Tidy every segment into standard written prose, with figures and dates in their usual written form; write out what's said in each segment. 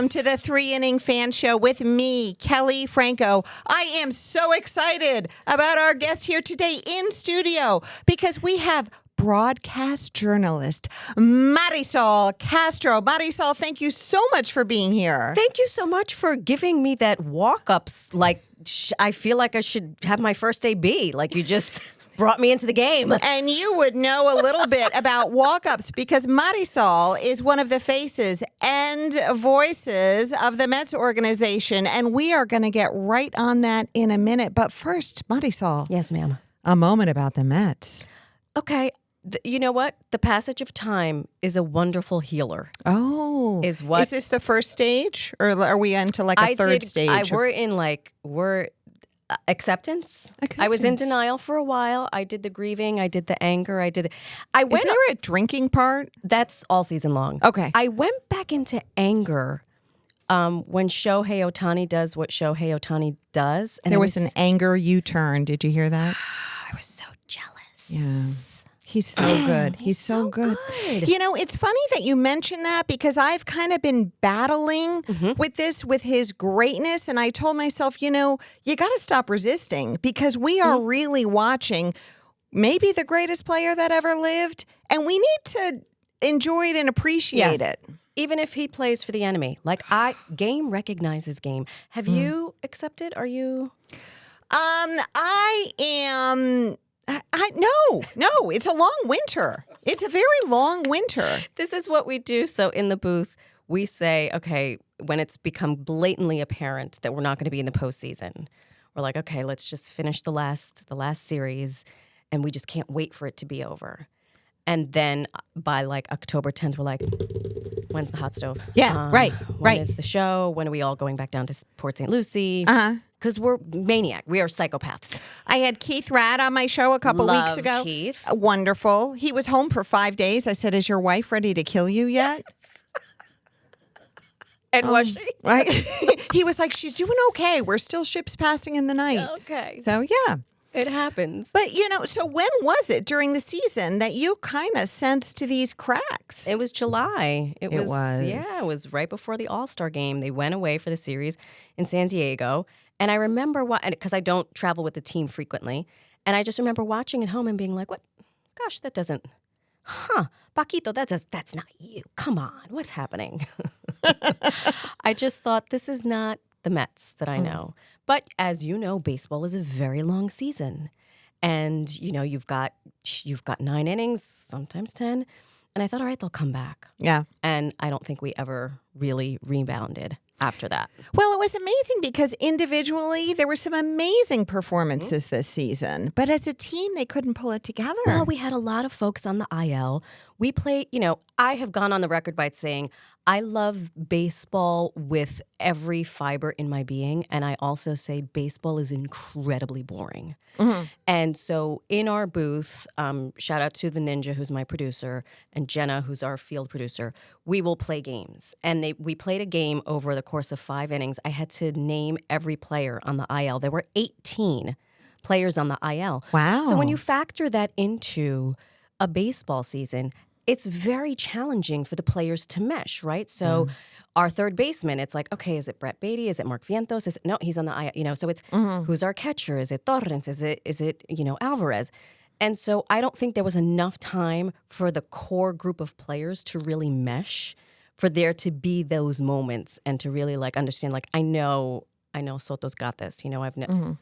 welcome to the 3-Inning Fan Show with me, Kelley Franco. I am so excited about our guest here today in studio because we have broadcast journalist Marysol Castro. Marysol, thank you so much for being here. Thank you so much for giving me that walk-ups. Like, I feel like I should have my first AB. Like, you just brought me into the game. And you would know a little bit about walk-ups because Marysol is one of the faces and voices of the Mets organization. And we are going to get right on that in a minute. But first, Marysol. Yes, ma'am. A moment about the Mets. Okay. You know what? The passage of time is a wonderful healer. Oh. Is this the first stage? Or are we into like a third stage? We're acceptance. I was in denial for a while. I did the grieving. I did the anger. Is there a drinking part? That's all season long. Okay. I went back into anger when Shohei Ohtani does what Shohei Ohtani does. And there was an anger U-turn. Did you hear that? I was so jealous. Yeah. He's so good. He's so good. You know, it's funny that you mention that because I've kind of been battling with his greatness. And I told myself, you know, you got to stop resisting because we are really watching maybe the greatest player that ever lived. And we need to enjoy it and appreciate it. Even if he plays for the enemy. Like, game recognizes game. Have you accepted? Are you? I am... No, it's a long winter. It's a very long winter. This is what we do. So in the booth, we say, okay, when it's become blatantly apparent that we're not going to be in the postseason, we're like, okay, let's just finish the last series, and we just can't wait for it to be over. And then by like October 10th, we're like, when's the hot stove? Yeah, right. When is the show? When are we all going back down to Port St. Lucie? Because we're maniac. We are psychopaths. I had Keith Radd on my show a couple weeks ago. Keith. Wonderful. He was home for 5 days. I said, is your wife ready to kill you yet? And was she? Right. He was like, she's doing okay. We're still ships passing in the night. Okay. So, yeah. It happens. But, you know, so when was it during the season that you kind of sensed these cracks? It was July. It was. Yeah, it was right before the All-Star game. They went away for the series in San Diego. And I remember, because I don't travel with the team frequently, and I just remember watching at home and being like, what? Gosh, that doesn't, Paquito, that's not you. Come on, what's happening? I just thought, this is not the Mets that I know. But as you know, baseball is a very long season. And, you know, you've got 9 innings, sometimes 10. And I thought, all right, they'll come back. Yeah. And I don't think we ever really rebounded after that. Well, it was amazing because individually there were some amazing performances this season. But as a team, they couldn't pull it together. Well, we had a lot of folks on the IL. We played, you know, I have gone on the record by saying I love baseball with every fiber in my being. And I also say baseball is incredibly boring. And so in our booth, shout out to the Ninja, who's my producer, and Jenna, who's our field producer, we will play games. And we played a game over the course of 5 innings. I had to name every player on the IL. There were 18 players on the IL. Wow. So when you factor that into a baseball season, it's very challenging for the players to mesh, right? So our third baseman, it's like, okay, is it Brett Beatty? Is it Mark Vientos? No, he's on the IL. You know, so it's who's our catcher? Is it Torrens? Is it you know, Alvarez? And so I don't think there was enough time for the core group of players to really mesh, for there to be those moments and to really like understand, like, I know Soto's got this. You know,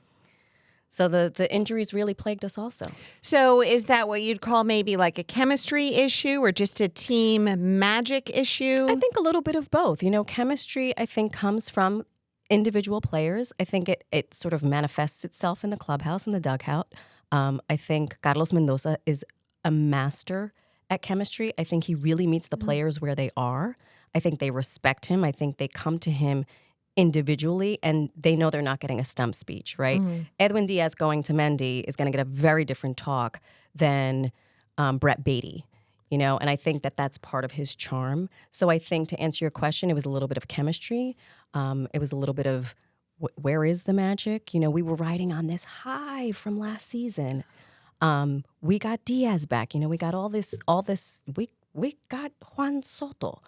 So the injuries really plagued us also. So is that what you'd call maybe like a chemistry issue or just a team magic issue? I think a little bit of both. You know, chemistry, I think, comes from individual players. I think it sort of manifests itself in the clubhouse and the dugout. I think Carlos Mendoza is a master at chemistry. I think he really meets the players where they are. I think they respect him. I think they come to him individually, and they know they're not getting a stump speech, right? Edwin Diaz going to Mendy is going to get a very different talk than Brett Beatty, you know, and I think that that's part of his charm. So I think, to answer your question, it was a little bit of chemistry. It was a little bit of where is the magic? You know, we were riding on this high from last season. We got Diaz back. You know, we got all this. We got Juan Soto.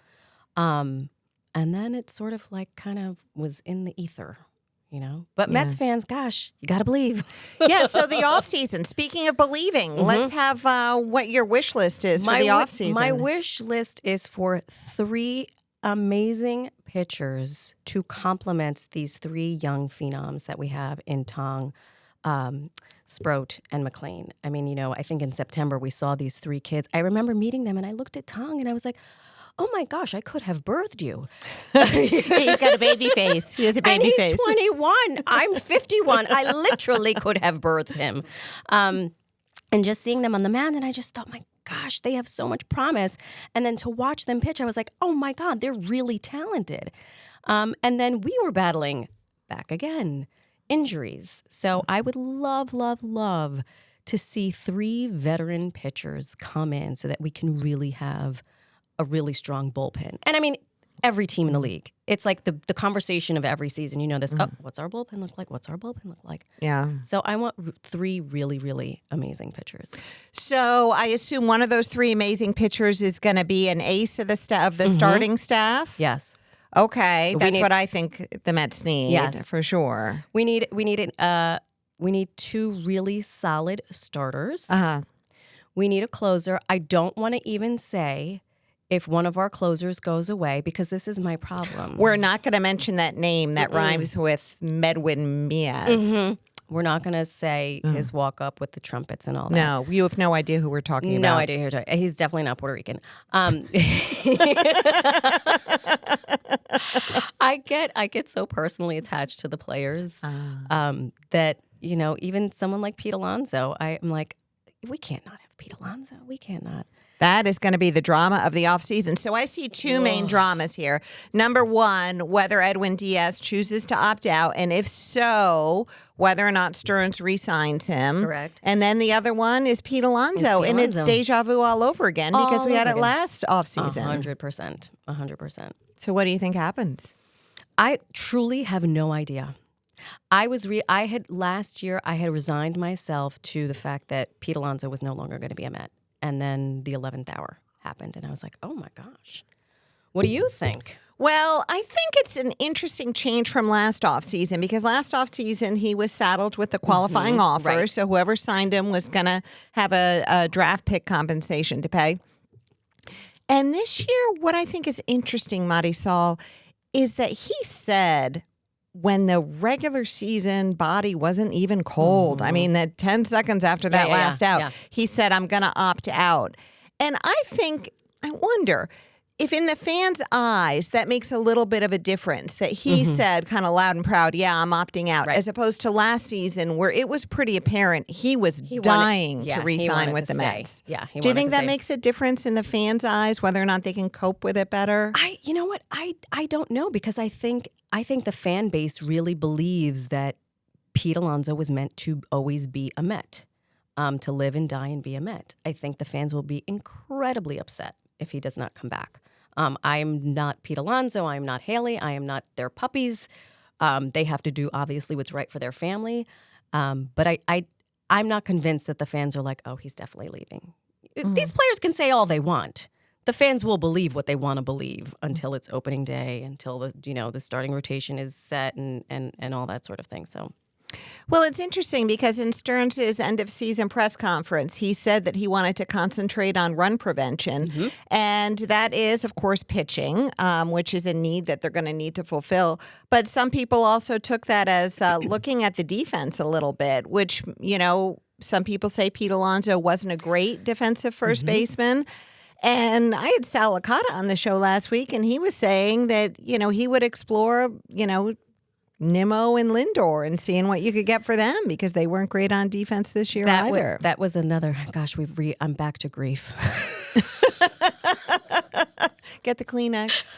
And then it sort of like kind of was in the ether, But Mets fans, gosh, you got to believe. Yeah, so the offseason. Speaking of believing, let's have what your wish list is for the offseason. My wish list is for 3 amazing pitchers to complement these 3 young phenoms that we have in Tong, Sproat, and McLean. I mean, I think in September we saw these 3 kids. I remember meeting them and I looked at Tong and I was like, oh my gosh, I could have birthed you. He's got a baby face. He has a baby face. And he's 21. I'm 51. I literally could have birthed him. And just seeing them on the mound, and I just thought, my gosh, they have so much promise. And then to watch them pitch, I was like, oh my God, they're really talented. And then we were battling back again, injuries. So I would love, love, love to see 3 veteran pitchers come in so that we can really have a really strong bullpen. And I mean, every team in the league, it's like the conversation of every season. You know this, what's our bullpen look like? What's our bullpen look like? Yeah. So I want 3 really, really amazing pitchers. So I assume one of those 3 amazing pitchers is going to be an ace of the starting staff? Yes. Okay. That's what I think the Mets need, for sure. We need 2 really solid starters. Uh-huh. We need a closer. I don't want to even say if one of our closers goes away, because this is my problem. We're not going to mention that name that rhymes with Medwin Miaz. We're not going to say his walk up with the trumpets and all that. No, you have no idea who we're talking about. No idea who you're talking about. He's definitely not Puerto Rican. I get so personally attached to the players that, even someone like Pete Alonso, I'm like, we can't not have Pete Alonso. We can't not. That is going to be the drama of the offseason. So I see 2 main dramas here. Number 1, whether Edwin Diaz chooses to opt out, and if so, whether or not Stearns re-signs him. Correct. And then the other one is Pete Alonso, and it's deja vu all over again because we had it last offseason. 100%. 100%. So what do you think happens? I truly have no idea. Last year, I had resigned myself to the fact that Pete Alonso was no longer going to be a Met. And then the 11th hour happened, and I was like, oh, my gosh. What do you think? Well, I think it's an interesting change from last offseason because last offseason he was saddled with the qualifying offer. Right. So whoever signed him was going to have a draft pick compensation to pay. And this year, what I think is interesting, Marysol, is that he said when the regular season body wasn't even cold. I mean, that 10 seconds after that last out, he said, I'm going to opt out. And I wonder if in the fans' eyes, that makes a little bit of a difference that he said kind of loud and proud, yeah, I'm opting out, as opposed to last season where it was pretty apparent he was dying to re-sign with the Mets. Yeah, do you think that makes a difference in the fans' eyes, whether or not they can cope with it better? You know what? I don't know, because I think the fan base really believes that Pete Alonso was meant to always be a Met, to live and die and be a Met. I think the fans will be incredibly upset if he does not come back. I'm not Pete Alonso. I'm not Haley. I am not their puppies. They have to do, obviously, what's right for their family. But I'm not convinced that the fans are like, oh, he's definitely leaving. These players can say all they want. The fans will believe what they want to believe until it's opening day, until the starting rotation is set and all that sort of thing. So. Well, it's interesting because in Stearns' end-of-season press conference, he said that he wanted to concentrate on run prevention, and that is, of course, pitching, which is a need that they're going to need to fulfill. But some people also took that as looking at the defense a little bit, which, some people say Pete Alonso wasn't a great defensive first baseman. And I had Sal Licata on the show last week, and he was saying that, he would explore, Nimmo and Lindor and seeing what you could get for them because they weren't great on defense this year either. That was another, gosh, I'm back to grief. Get the Kleenex.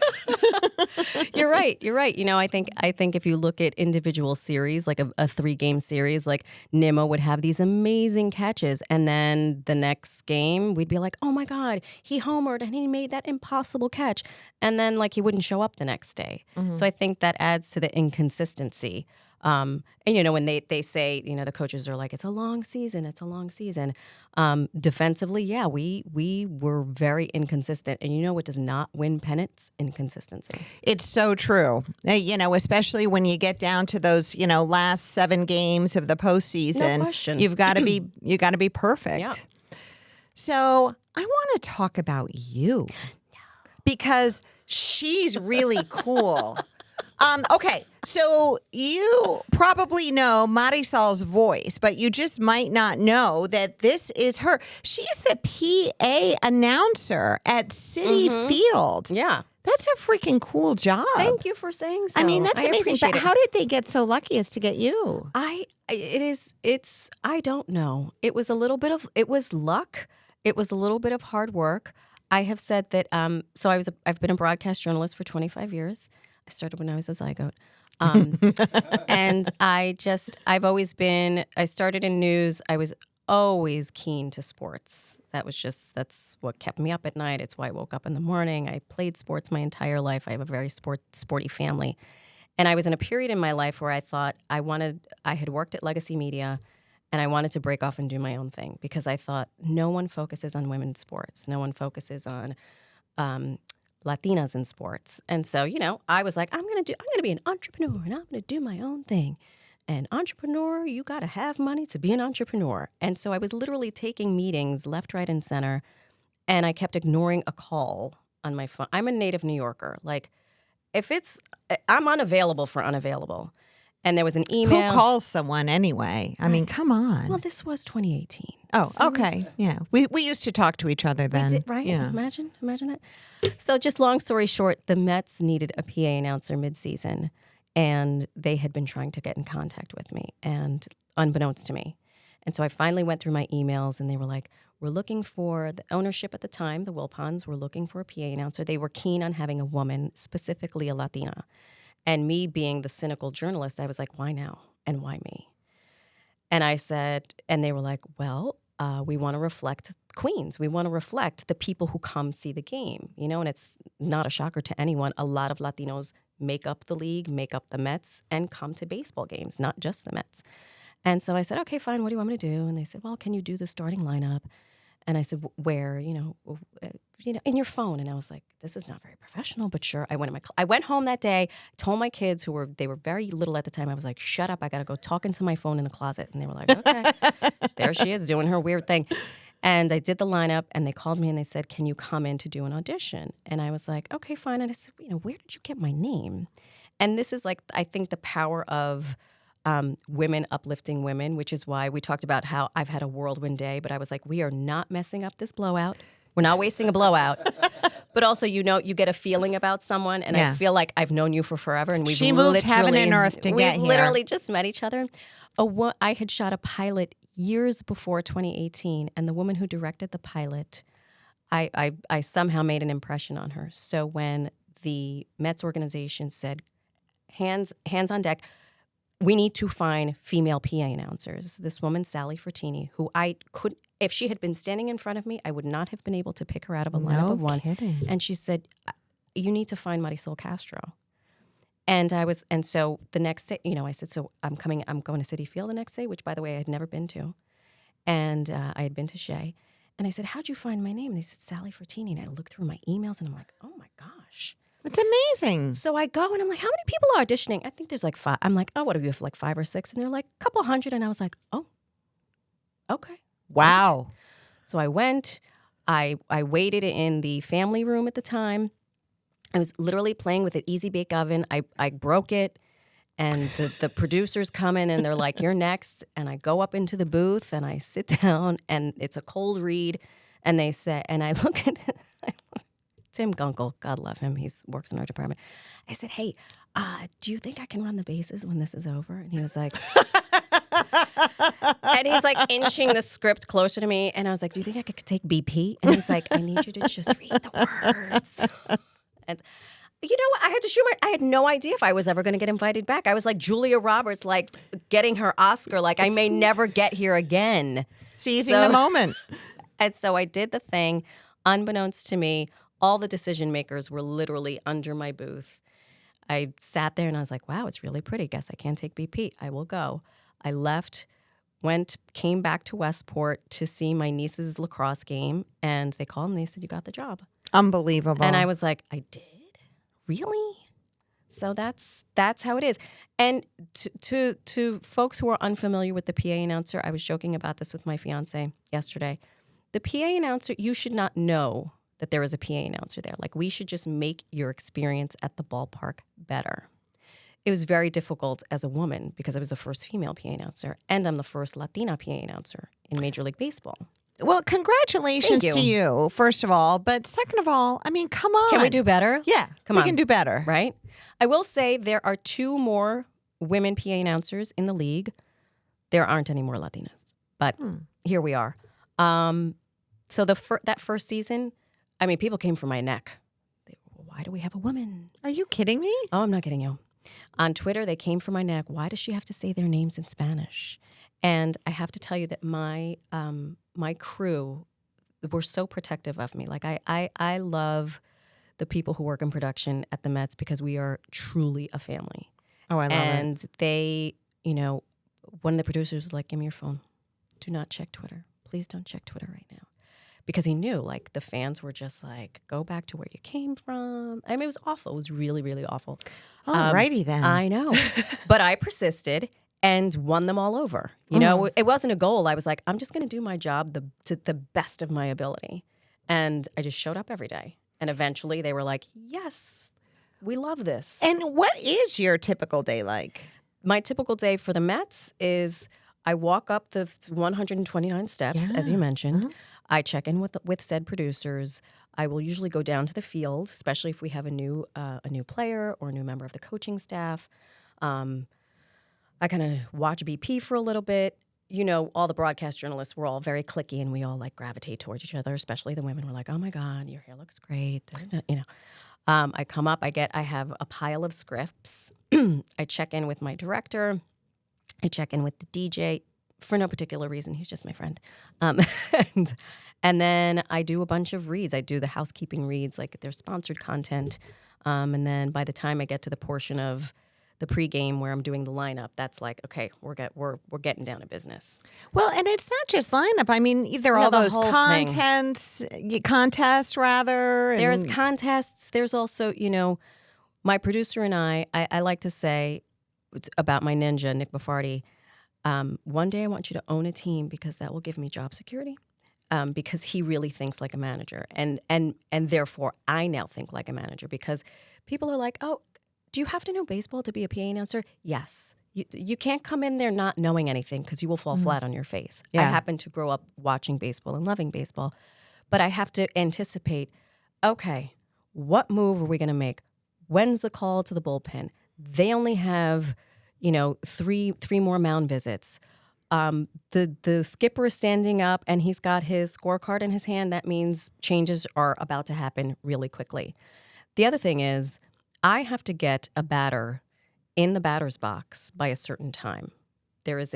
You're right. I think if you look at individual series, like a 3-game series, like Nimmo would have these amazing catches. And then the next game, we'd be like, oh my God, he homered and he made that impossible catch. And then he wouldn't show up the next day. So I think that adds to the inconsistency And, you know, when they say, you know, the coaches are like, it's a long season. Defensively, yeah, we were very inconsistent. And you know what does not win pennants? Inconsistency. It's so true. You know, especially when you get down to those, you know, last 7 games of the postseason. No question. You got to be perfect. Yeah. So I want to talk about you because she's really cool. Okay, so you probably know Marysol's voice, but you just might not know that this is her. She's the PA announcer at Citi Field. Yeah. That's a freaking cool job. Thank you for saying so. I mean, that's amazing. appreciate But it. how did they get so lucky as to get you? I don't know. It was luck. It was a little bit of hard work. I have said that, I've been a broadcast journalist for 25 years. I started when I was a zygote. And I started in news. I was always keen to sports. That's what kept me up at night. It's why I woke up in the morning. I played sports my entire life. I have a very sporty family. And I was in a period in my life where I thought I had worked at Legacy Media and I wanted to break off and do my own thing because I thought no one focuses on women's sports. No one focuses on Latinas in sports. And so, you know, I was like, I'm going to be an entrepreneur and I'm going to do my own thing. And entrepreneur, you got to have money to be an entrepreneur. And so I was literally taking meetings left, right, and center. And I kept ignoring a call on my phone. I'm a native New Yorker. Like, I'm unavailable for unavailable. And there was an email. Who calls someone anyway? I mean, come on. Well, this was 2018. Oh, So okay. Yeah. We used to talk to each other then. Right? Yeah. Imagine that. So just long story short, the Mets needed a PA announcer midseason, and they had been trying to get in contact with me, and unbeknownst to me. And so I finally went through my emails, and they were like, we're looking for the ownership at the time, the Wilpons were looking for a PA announcer. They were keen on having a woman, specifically a Latina. And me being the cynical journalist, I was like, why now? And why me? And I said, and they were like, well, we want to reflect Queens. We want to reflect the people who come see the game, you know, and it's not a shocker to anyone. A lot of Latinos make up the league, make up the Mets, and come to baseball games, not just the Mets. And so I said, okay, fine, what do you want me to do? And they said, well, can you do the starting lineup? And I said, where, in your phone. And I was like, this is not very professional, but sure. I went home that day, told my kids they were very little at the time. I was like, shut up. I got to go talk into my phone in the closet. And they were like, okay, there she is doing her weird thing. And I did the lineup and they called me and they said, can you come in to do an audition? And I was like, okay, fine. And I said, where did you get my name? And this is like, I think the power of women uplifting women, which is why we talked about how I've had a whirlwind day, but I was like, we are not messing up this blowout. We're not wasting a blowout. But also, you get a feeling about someone, and I feel like I've known you for forever, and she moved heaven and earth to get here. We literally just met each other. I had shot a pilot years before 2018, and the woman who directed the pilot, I somehow made an impression on her. So when the Mets organization said, hands on deck, we need to find female PA announcers. This woman, Sally Frattini, who if she had been standing in front of me, I would not have been able to pick her out of a lineup of one. Kidding. And she said, you need to find Marysol Castro. And so the next day, I said, so I'm going to Citi Field the next day, which by the way, I had never been to. And I had been to Shea. And I said, how'd you find my name? And they said, Sally Frattini. And I looked through my emails and I'm like, oh my gosh. It's amazing. So I go and I'm like, how many people are auditioning? I think there's like 5. I'm like, oh, what do we have, like 5 or 6? And they're like, a couple hundred. And I was like, oh, okay. Wow. So I went. I waited in the family room at the time. I was literally playing with an Easy Bake Oven. I broke it. And the producers come in and they're like, you're next. And I go up into the booth and I sit down and it's a cold read. And they say, and I look at Tim Gunkel, God love him, he works in our department. I said, hey, do you think I can run the bases when this is over? And he was like, and he's like inching the script closer to me. And I was like, do you think I could take BP? And he's like, I need you to just read the words. And you know what? I had no idea if I was ever going to get invited back. I was like Julia Roberts, like getting her Oscar, like I may never get here again. Seizing the moment. And so I did the thing, unbeknownst to me. All the decision makers were literally under my booth. I sat there and I was like, wow, it's really pretty. Guess I can't take BP. I will go. I left, came back to Westport to see my niece's lacrosse game, and they called and they said, you got the job. Unbelievable. And I was like, I did? Really? So that's how it is. And to folks who are unfamiliar with the PA announcer, I was joking about this with my fiance yesterday. The PA announcer, you should not know that there is a PA announcer there. Like, we should just make your experience at the ballpark better. It was very difficult as a woman because I was the first female PA announcer, and I'm the first Latina PA announcer in Major League Baseball. Well, congratulations to you, first of all. But second of all, I mean, come on. Can we do better? Yeah, we can do better. Right? I will say there are 2 more women PA announcers in the league. There aren't any more Latinas, but here we are. So that first season, I mean, people came for my neck. Why do we have a woman? Are you kidding me? Oh, I'm not kidding you. On Twitter, they came for my neck. Why does she have to say their names in Spanish? And I have to tell you that my crew were so protective of me. Like, I love the people who work in production at the Mets because we are truly a family. Oh, I love it. And they, one of the producers was like, give me your phone. Do not check Twitter. Please don't check Twitter right now. Because he knew, like, the fans were just like, go back to where you came from. I mean, it was awful. It was really, really awful. All righty then. I know. But I persisted and won them all over. It wasn't a goal. I was like, I'm just going to do my job to the best of my ability. And I just showed up every day. And eventually they were like, yes, we love this. And what is your typical day like? My typical day for the Mets is I walk up the 129 steps, as you mentioned. I check in with said producers. I will usually go down to the field, especially if we have a new player or a new member of the coaching staff. I kind of watch BP for a little bit. All the broadcast journalists were all very cliquey, and we all like gravitate towards each other. Especially the women were like, "Oh my God, your hair looks great." I come up. I have a pile of scripts. I check in with my director. I check in with the DJ. For no particular reason. He's just my friend. And then I do a bunch of reads. I do the housekeeping reads, like their sponsored content. And then by the time I get to the portion of the pregame where I'm doing the lineup, that's like, okay, we're getting down to business. Well, and it's not just lineup. I mean, there are all those contests. There's contests. There's also, my producer and I like to say about my ninja, Nick Baffardi, one day I want you to own a team because that will give me job security. Because he really thinks like a manager, and therefore I now think like a manager because people are like, oh, do you have to know baseball to be a PA announcer? Yes. You can't come in there not knowing anything because you will fall flat on your face. Yeah. I happen to grow up watching baseball and loving baseball, but I have to anticipate, okay, what move are we going to make? When's the call to the bullpen? They only have, three more mound visits. The skipper is standing up and he's got his scorecard in his hand. That means changes are about to happen really quickly. The other thing is I have to get a batter in the batter's box by a certain time. There is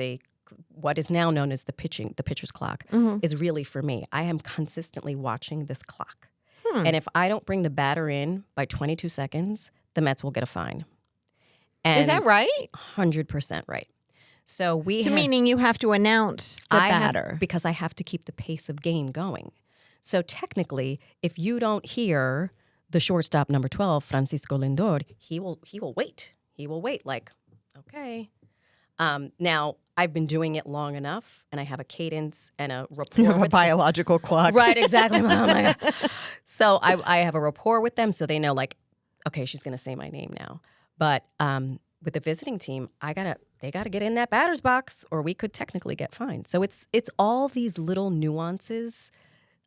what is now known as the pitcher's clock is really for me. I am consistently watching this clock. And if I don't bring the batter in by 22 seconds, the Mets will get a fine. And is that right? 100% right. So meaning you have to announce the batter. Because I have to keep the pace of game going. So technically, if you don't hear the shortstop number 12, Francisco Lindor, he will wait. He will wait like, okay. Now, I've been doing it long enough, and I have a cadence and a rapport. You have a biological clock. Right, exactly. Oh, my God. So I have a rapport with them, so they know, like, okay, she's going to say my name now. But with the visiting team, they got to get in that batter's box, or we could technically get fined. So it's all these little nuances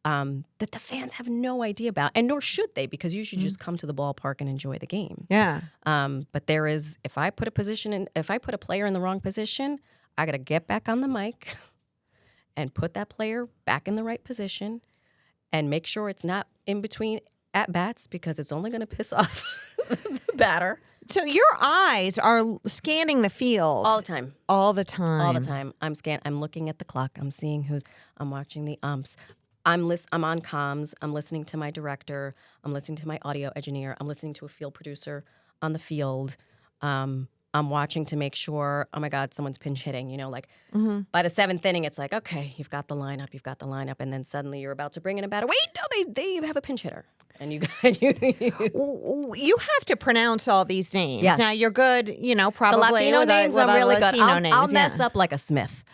that the fans have no idea about, and nor should they, because you should just come to the ballpark and enjoy the game. Yeah. But if I put a player in the wrong position, I got to get back on the mic and put that player back in the right position, and make sure it's not in between at bats because it's only going to piss off the batter. So your eyes are scanning the field all the time. All the time. All the time. I'm looking at the clock. I'm seeing I'm watching the umps. I'm on comms. I'm listening to my director. I'm listening to my audio engineer. I'm listening to a field producer. on the field. I'm watching to make sure, oh my God, someone's pinch hitting. By the 7th inning, it's like, okay, you've got the lineup. And then suddenly you're about to bring in a batter. Wait, no, they have a pinch hitter. And you have to pronounce all these names. Yes. Now, you're good, probably the Latino with names, with I'm really good. Latino names. I'll mess up like a Smith.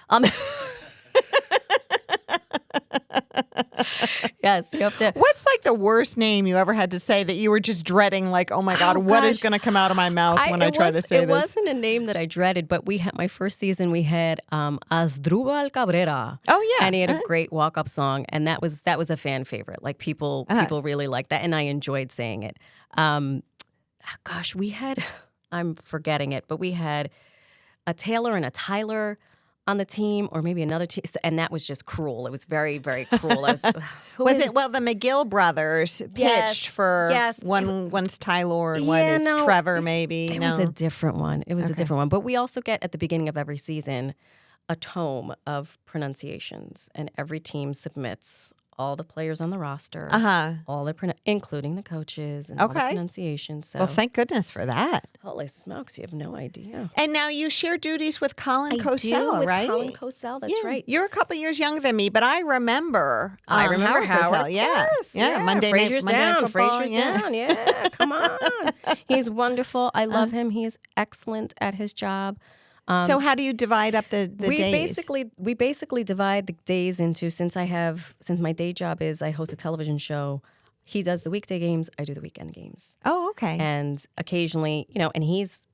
Yes, you have to. What's like the worst name you ever had to say that you were just dreading? Like, oh my God, what is going to come out of my mouth when I try to say it this? It wasn't a name that I dreaded, but we had my first season. We had Asdrubal Cabrera. Oh yeah, and he had a great walk-up song, and that was a fan favorite. Like people really liked that, and I enjoyed saying it. Gosh, we had. I'm forgetting it, but we had a Taylor and a Tyler on the team, or maybe another team, and that was just cruel. It was very, very cruel. Was it? Well, the McGill brothers pitched for one's Tyler and one is Trevor, maybe. It was a different one. It was a different one. But we also get at the beginning of every season a tome of pronunciations, and every team submits all the players on the roster, all including the coaches and all the pronunciations. So, well, thank goodness for that. Holy smokes, you have no idea. And now you share duties with Colin Cosell, with right? Colin Cosell, that's right. You're a couple years younger than me, but I remember. Howard Cosell. Yeah. Monday Frazier's down. Football. Frazier's down. Yeah, come on. He's wonderful. I love him. He is excellent at his job. So how do you divide up the days? We basically divide the days into, since my day job is I host a television show. He does the weekday games, I do the weekend games. Oh, okay. And occasionally, and he's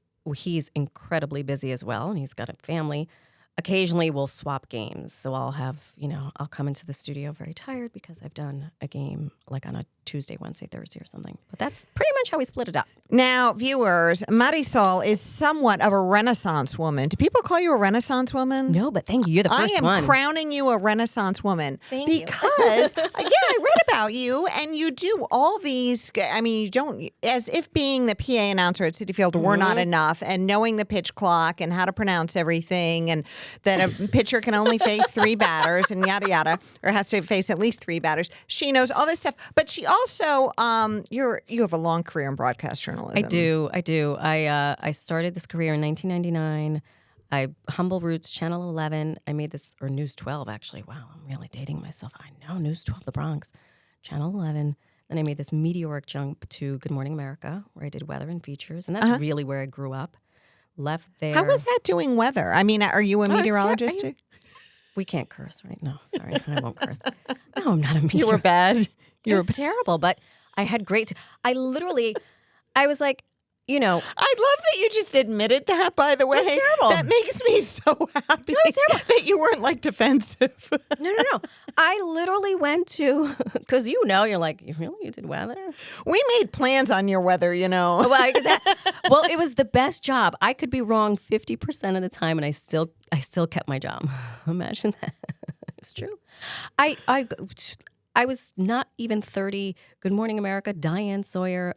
incredibly busy as well, and he's got a family. Occasionally we'll swap games. So I'll have, I'll come into the studio very tired because I've done a game like on a Tuesday, Wednesday, Thursday or something. But that's pretty much how we split it up. Now, viewers, Marysol is somewhat of a Renaissance woman. Do people call you a Renaissance woman? No, but thank you. You're the first one. I am crowning you a Renaissance woman. Thank you. Because, I read about you, and you do all these, you don't, as if being the PA announcer at Citi Field were not enough, and knowing the pitch clock and how to pronounce everything, and that a pitcher can only face 3 batters and yada, yada, or has to face at least 3 batters. She knows all this stuff. But she also, you have a long career in broadcast journalism. I do. I started this career in 1999. Humble Roots, Channel 11. I made this, or News 12, actually. Wow, I'm really dating myself. I know, News 12, the Bronx. Channel 11. Then I made this meteoric jump to Good Morning America, where I did weather and features. And that's really where I grew up. Left there. How was that doing weather? I mean, are you a meteorologist too? We can't curse right now. Sorry, I won't curse. No, I'm not a meteorologist. You were bad. It was terrible, but I had great. I was like, I love that you just admitted that, by the way. It was terrible. That makes me so happy that you weren't like defensive. No. I literally went to, because you're like, you did weather? We made plans on your weather, Well, it was the best job. I could be wrong 50% of the time, and I still kept my job. Imagine that. It's true. I was not even 30. Good Morning America, Diane Sawyer.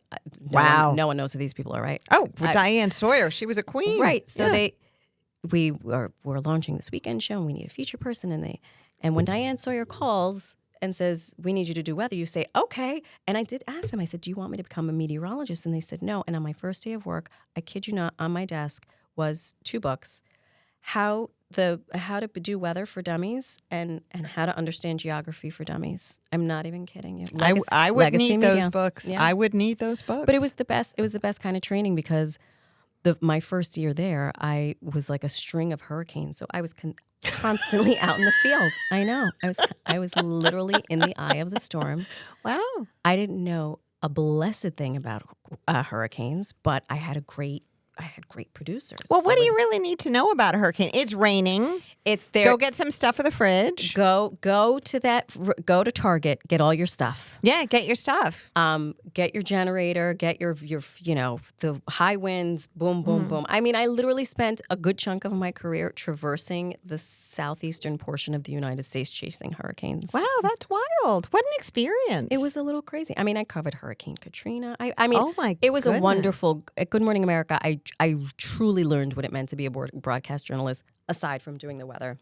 No one knows who these people are, right? Oh, Diane Sawyer. She was a queen. Right. So we were launching this weekend show, and we need a feature person. And when Diane Sawyer calls and says, we need you to do weather, you say, okay. And I did ask them, I said, do you want me to become a meteorologist? And they said, no. And on my first day of work, I kid you not, on my desk was 2 books, how to do weather for dummies and how to understand geography for dummies. I'm not even kidding you. I would need those books. Yeah. I would need those books. But it was the best. It was the best kind of training because my first year there, I was like a string of hurricanes. So I was constantly out in the field. I know. I was literally in the eye of the storm. Wow. I didn't know a blessed thing about hurricanes, but I had great producers. Well, what do you really need to know about a hurricane? It's raining. It's there. Go get some stuff for the fridge. Go to Target. Get all your stuff. Yeah, get your stuff. Get your generator. Get your the high winds. Boom, boom, boom. I mean, I literally spent a good chunk of my career traversing the southeastern portion of the United States chasing hurricanes. Wow, that's wild. What an experience. It was a little crazy. I mean, I covered Hurricane Katrina. I mean, oh my it was goodness. a wonderful. At Good Morning America, I truly learned what it meant to be a broadcast journalist, aside from doing the weather.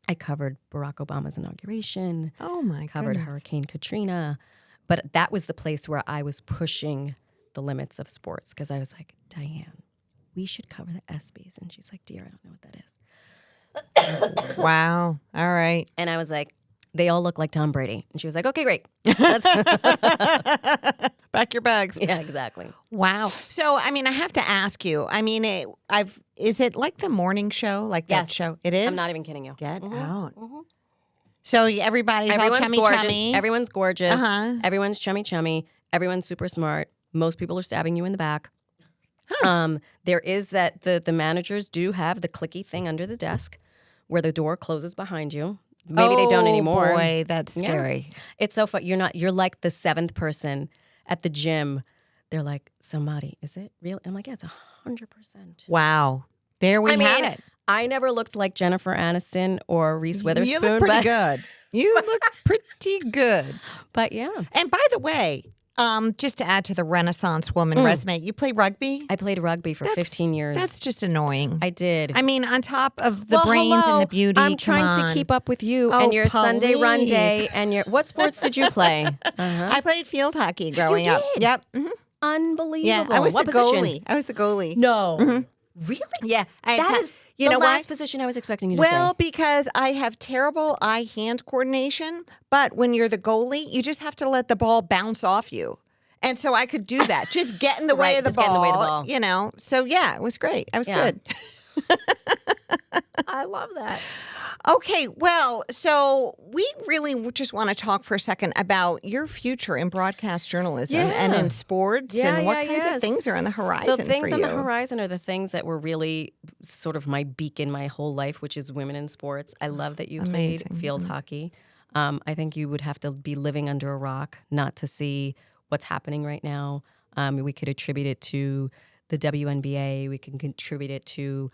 I covered Barack Obama's inauguration. Oh, my Covered goodness. Hurricane Katrina. But that was the place where I was pushing the limits of sports because I was like, Diane, we should cover the ESPYs. And she's like, dear, I don't know what that is. Wow. All right. And I was like, they all look like Tom Brady. And she was like, okay, great. Pack your bags. Yeah, exactly. Wow. So, I mean, I have to ask you. I mean, is it like the morning show? Like that show? It is? I'm not even kidding you. Get out. So everybody's all chummy gorgeous. chummy. Everyone's gorgeous. Everyone's chummy chummy. Everyone's super smart. Most people are stabbing you in the back. There is that the managers do have the clicky thing under the desk where the door closes behind you. Maybe they don't anymore. Oh boy, that's scary. Yeah. It's so fun. You're like the seventh person at the gym. They're like, so Madi, is it real? I'm like, yeah, it's 100%. Wow. There we have it. I never looked like Jennifer Aniston or Reese Witherspoon. You look pretty good. You look pretty good. But yeah. And by the way, just to add to the Renaissance woman resume, you play rugby? I played rugby for 15 years. That's just annoying. I did. I mean, on top of the brains and the beauty, I'm trying to keep up with you and your Sunday run day and your. What sports did you play? I played field hockey growing up. Yep. Mm-hmm. Unbelievable. Yeah, I was what the position? goalie. I was the goalie. No. Really? Yeah. That is the last position I was expecting you to say. Well, because I have terrible eye-hand coordination, but when you're the goalie, you just have to let the ball bounce off you. And so I could do that. Just get in the way of the ball. Get in the way of the ball. You know. So yeah, it was great. I was good. I love that. Okay, well, so we really just want to talk for a second about your future in broadcast journalism and in sports and what kinds of things are on the horizon for you. The things on the horizon are the things that were really sort of my beacon my whole life, which is women in sports. I love that you played field hockey. I think you would have to be living under a rock not to see what's happening right now. We could attribute it to the WNBA. We can contribute it to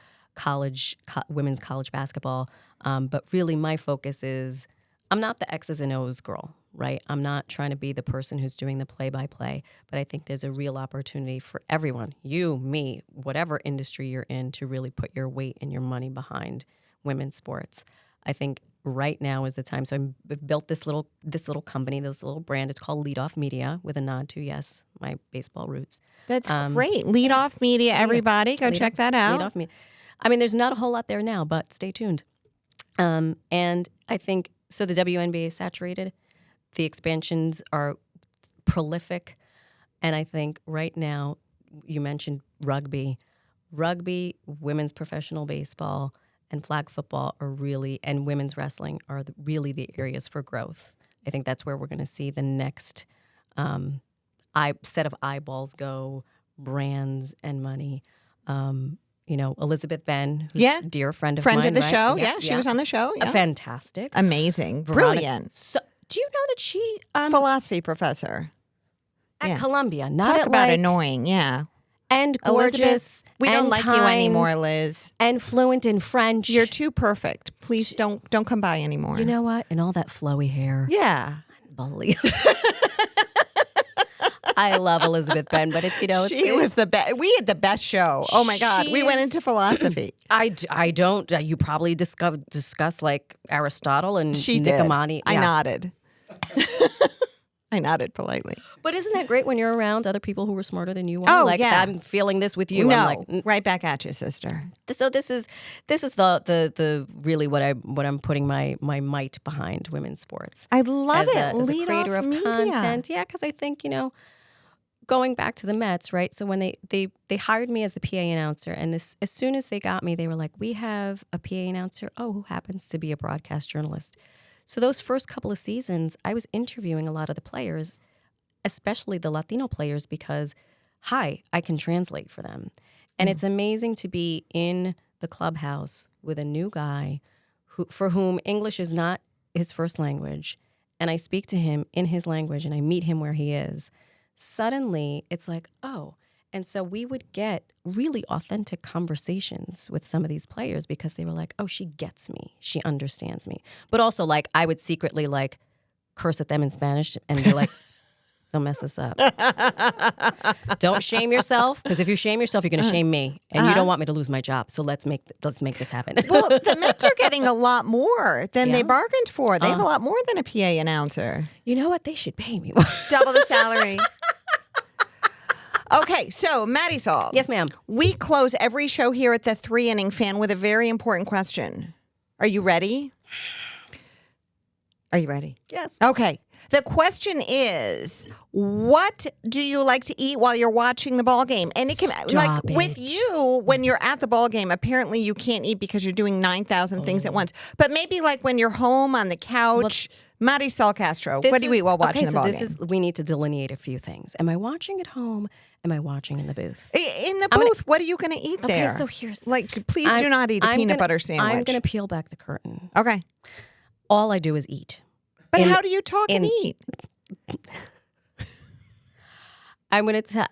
women's college basketball. But really my focus is I'm not the X's and O's girl, right? I'm not trying to be the person who's doing the play-by-play, but I think there's a real opportunity for everyone, you, me, whatever industry you're in, to really put your weight and your money behind women's sports. I think right now is the time. So I've built this little company, this little brand. It's called Leadoff Media, with a nod to, yes, my baseball roots. That's great. Leadoff Media, everybody. Go check that out. Leadoff Media. I mean, there's not a whole lot there now, but stay tuned. And I think, so the WNBA is saturated. The expansions are prolific. And I think right now, you mentioned rugby, women's professional baseball, and flag football are really, and women's wrestling are really the areas for growth. I think that's where we're going to see the next set of eyeballs go, brands and money. Elizabeth Ben, who's a dear friend of mine. Friend of the right? show. Yeah, she was on the show. Yeah. Fantastic. Amazing. Brilliant. So, do you know that she... philosophy professor. At Columbia. Not Talk about annoying, yeah. And gorgeous. Elizabeth, we don't like you anymore, Liz. And fluent in French. You're too perfect. Please don't come by anymore. You know what? And all that flowy hair. Yeah. Unbelievable. I love Elizabeth Ben, but it's, she was the best. We had the best show. Oh my God. We went into philosophy. I don't. You probably discuss like Aristotle and she Nicomani. Did. I nodded. I nodded politely. But isn't that great when you're around other people who are smarter than you are? I'm feeling this with you. No, I'm like, right back at you, sister. So this is the really what I'm putting my might behind women's sports. I love it. As a creator of media. content. Yeah, because I think, going back to the Mets, right? So when they hired me as the PA announcer, and as soon as they got me, they were like, we have a PA announcer, who happens to be a broadcast journalist. So those first couple of seasons, I was interviewing a lot of the players, especially the Latino players, because, I can translate for them. And it's amazing to be in the clubhouse with a new guy for whom English is not his first language, and I speak to him in his language, and I meet him where he is. Suddenly, it's like, and so we would get really authentic conversations with some of these players because they were like, she gets me. She understands me. But also, like, I would secretly, like, curse at them in Spanish and be like, don't mess this up. Don't shame yourself, because if you shame yourself, you're going to shame me. And you don't want me to lose my job. So let's make this happen. Well, the Mets are getting a lot more than they bargained for. They have a lot more than a PA announcer. You know what? They should pay me more. Double the salary. Okay, so Marysol. Yes, ma'am. We close every show here at the 3-Inning Fan with a very important question. Are you ready? Are you ready? Yes. Okay. The question is, what do you like to eat while you're watching the ball game? And it can, Stop with it. you, when you're at the ball game, apparently you can't eat because you're doing 9,000 things at once. But maybe like when you're home on the couch, Marysol Castro, what do you eat while watching the ball game? We need to delineate a few things. Am I watching at home? Am I watching in the booth? In the booth, what are you going to eat there? Okay, so here's please do not eat a peanut butter sandwich. I'm going to peel back the curtain. Okay. All I do is eat. But how do you talk and eat? I'm going to tell.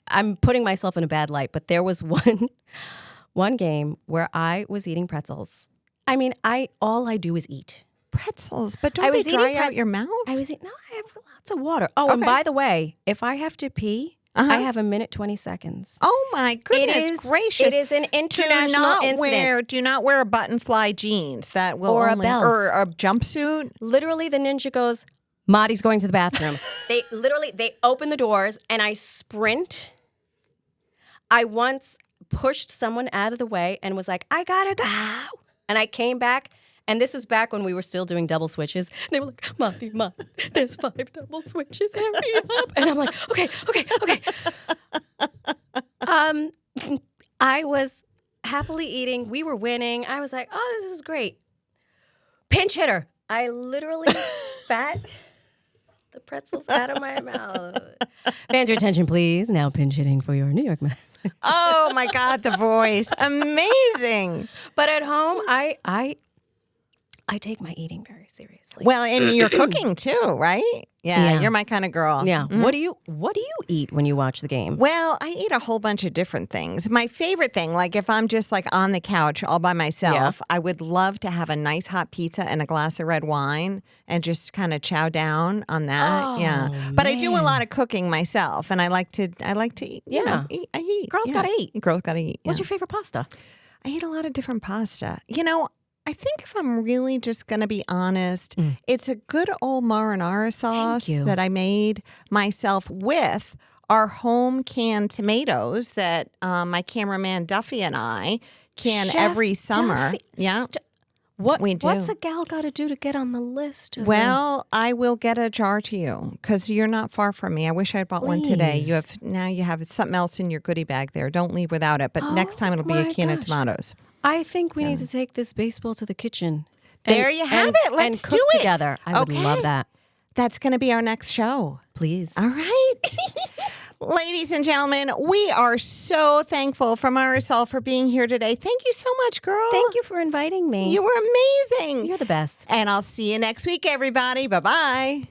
I'm putting myself in a bad light, but there was one game where I was eating pretzels. I mean, all I do is eat. Pretzels, but don't they dry out your mouth? I have lots of water. Oh, and by the way, if I have to pee, I have a minute 20 seconds. Oh my goodness gracious! It is an international incident. Do not wear button fly jeans. That will or a belt or a jumpsuit. Literally, the ninja goes, Marty's going to the bathroom. They open the doors and I sprint. I once pushed someone out of the way and was like, I gotta go. And I came back. And this was back when we were still doing double switches. They were like, Marty, there's 5 double switches. Hurry up. And I'm like, okay. I was happily eating. We were winning. I was like, oh, this is great. Pinch hitter. I literally spat the pretzels out of my mouth. Fans, your attention, please. Now pinch hitting for your New York Mets. Oh, my God, the voice. Amazing. But at home, I take my eating very seriously. Well, and you're cooking too, right? Yeah, you're my kind of girl. Yeah. Mm-hmm. What do you eat when you watch the game? Well, I eat a whole bunch of different things. My favorite thing, like if I'm just like on the couch all by myself, I would love to have a nice hot pizza and a glass of red wine and just kind of chow down on that. Oh, but I do a lot of cooking myself, and I like to eat. Yeah. I eat. Girls gotta eat. Girls gotta eat. What's your favorite pasta? I eat a lot of different pasta. I think if I'm really just going to be honest, it's a good old marinara sauce that I made myself with our home canned tomatoes that my cameraman Duffy and I can Chef every summer. Duffy. Yeah. We do. What's a gal got to do to get on the list? Well, I will get a jar to you because you're not far from me. I wish I had bought one today. You have something else in your goodie bag there. Don't leave without it. But next time it'll be a can of tomatoes. I think we need to take this baseball to the kitchen. There you have it. Let's cook do it together. I would love that. That's going to be our next show. Please. All right. Ladies and gentlemen, we are so thankful for Marysol for being here today. Thank you so much, girl. Thank you for inviting me. You were amazing. You're the best. And I'll see you next week, everybody. Bye-bye.